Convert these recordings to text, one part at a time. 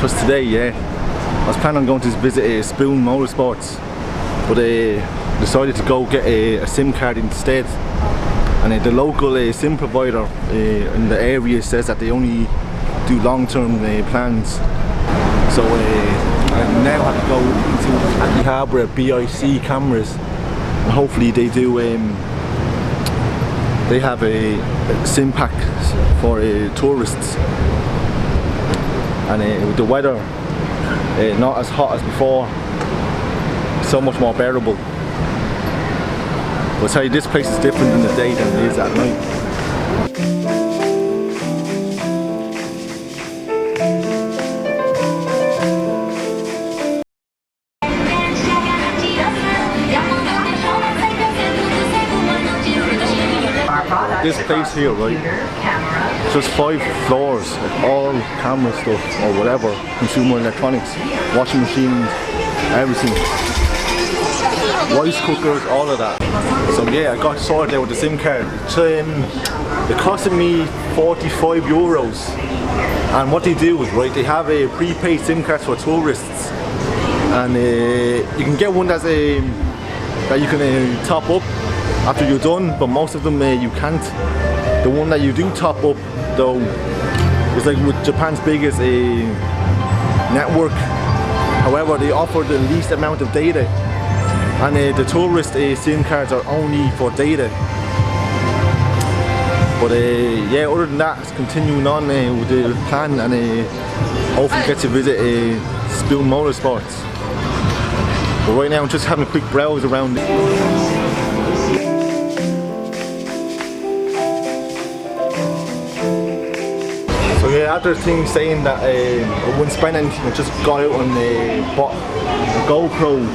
just today, yeah. I was planning on going to visit Spoon Motorsports, but decided to go get a SIM card instead. And the local SIM provider in the area says that they only do long-term plans. So I now have to go into the harbour at BIC cameras, and hopefully they do. They have a SIM pack for tourists, and with the weather not as hot as before, so much more bearable. But I tell you, this place is different in the day than it is at night. This place here, right, just 5 floors of all camera stuff or whatever, consumer electronics, washing machines, everything, rice cookers, all of that. So yeah, I got sorted there with the SIM card. It costed me €45, and what they do is, right, they have a prepaid SIM card for tourists, and you can get one that you can top up after you're done, but most of them you can't. The one that you do top up though is like with Japan's biggest network. However, they offer the least amount of data, and the tourist SIM cards are only for data. But yeah, other than that, it's continuing on with the plan, and hopefully get to visit Spoon Motorsports. But right now I'm just having a quick browse around. So yeah, after things saying that I wouldn't spend anything, I just got out and bought a GoPro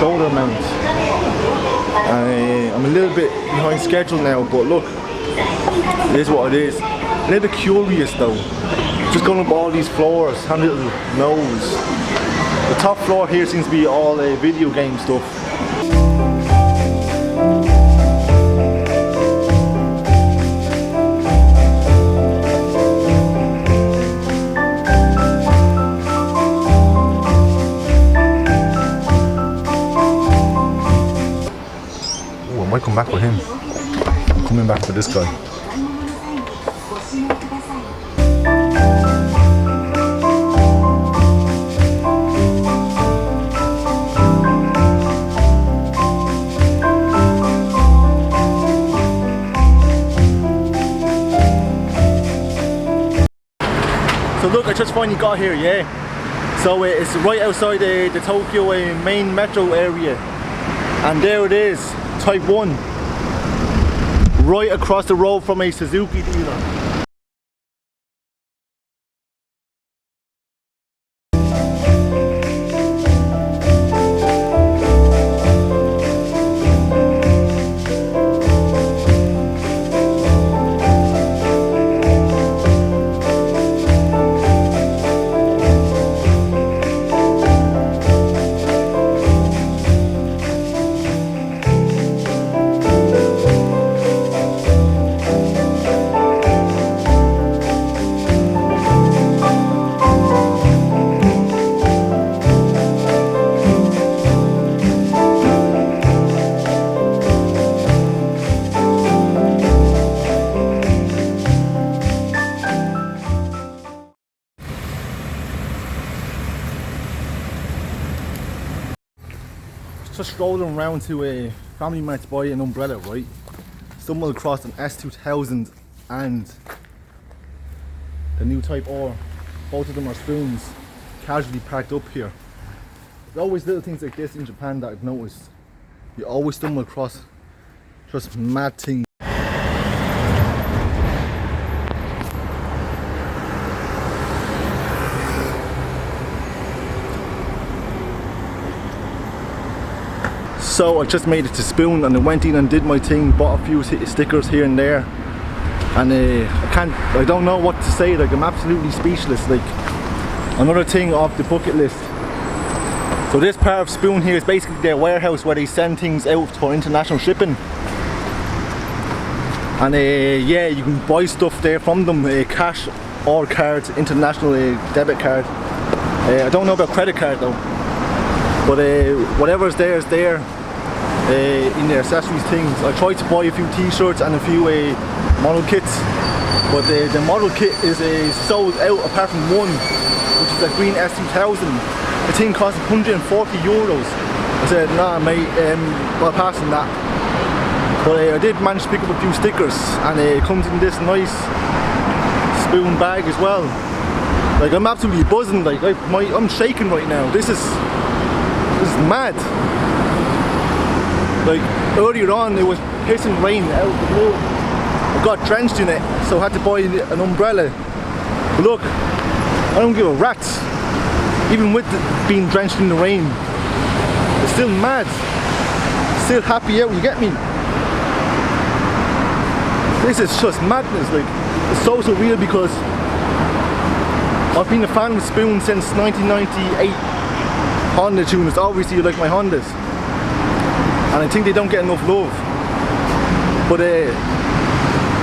shoulder mount. I'm a little bit behind schedule now, but look, it is what it is. A little bit curious though, just going up all these floors, have a little nose. The top floor here seems to be all video game stuff. I might come back with him. I'm coming back with this guy. So look, I just finally got here, yeah. So it's right outside the Tokyo main metro area. And there it is. Type 1, right across the road from a Suzuki dealer. Just strolling around to a Family Mart to buy an umbrella, right? Stumbled across an S2000 and the new Type R. Both of them are spoons, casually parked up here. There's always little things like this in Japan that I've noticed. You always stumble across just mad things. So I just made it to Spoon and I went in and did my thing, bought a few stickers here and there, and I don't know what to say, like I'm absolutely speechless. Like, another thing off the bucket list. So this part of Spoon here is basically their warehouse where they send things out for international shipping. And yeah, you can buy stuff there from them, cash or cards, international debit card. I don't know about credit card though, but whatever's there is there in the accessories things. I tried to buy a few t-shirts and a few model kits, but the model kit is sold out apart from one, which is a green S2000. The thing cost 140 euros. I said, nah mate, well passing that. But I did manage to pick up a few stickers, and it comes in this nice spoon bag as well. Like, I'm absolutely buzzing, like I'm shaking right now. This is mad. Like, earlier on it was pissing rain out of the blue. I got drenched in it, so I had to buy an umbrella. But look, I don't give a rat's. Even with being drenched in the rain, it's still mad. Still happy out, you get me? This is just madness. Like, it's so surreal because I've been a fan of spoons since 1998. Honda tuners, obviously you like my Hondas, and I think they don't get enough love. But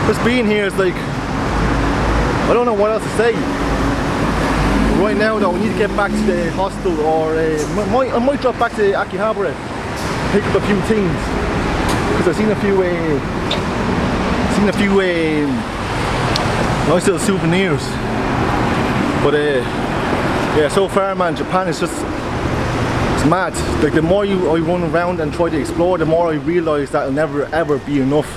just being here is like, I don't know what else to say. But right now though, I need to get back to the hostel, or I might drop back to Akihabara, pick up a few things, because I've seen a few nice little souvenirs. But yeah, so far man, Japan is just, it's mad. Like, the more I run around and try to explore, the more I realise that it'll never ever be enough.